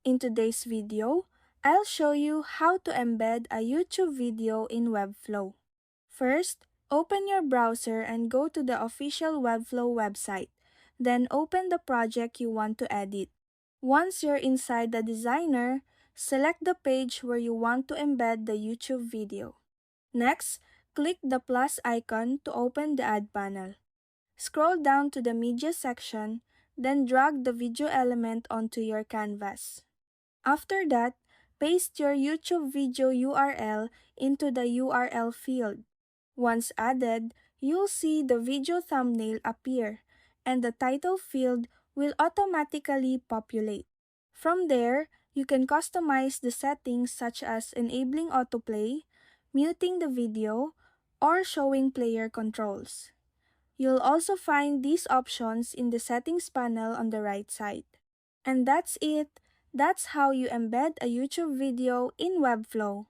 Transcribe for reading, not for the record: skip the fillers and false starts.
In today's video, I'll show you how to embed a YouTube video in Webflow. First, open your browser and go to the official Webflow website. Then open the project you want to edit. Once you're inside the designer, select the page where you want to embed the YouTube video. Next, click the plus icon to open the Add panel. Scroll down to the Media section, then drag the video element onto your canvas. After that, paste your YouTube video URL into the URL field. Once added, you'll see the video thumbnail appear, and the title field will automatically populate. From there, you can customize the settings such as enabling autoplay, muting the video, or showing player controls. You'll also find these options in the settings panel on the right side. And that's it. That's how you embed a YouTube video in Webflow.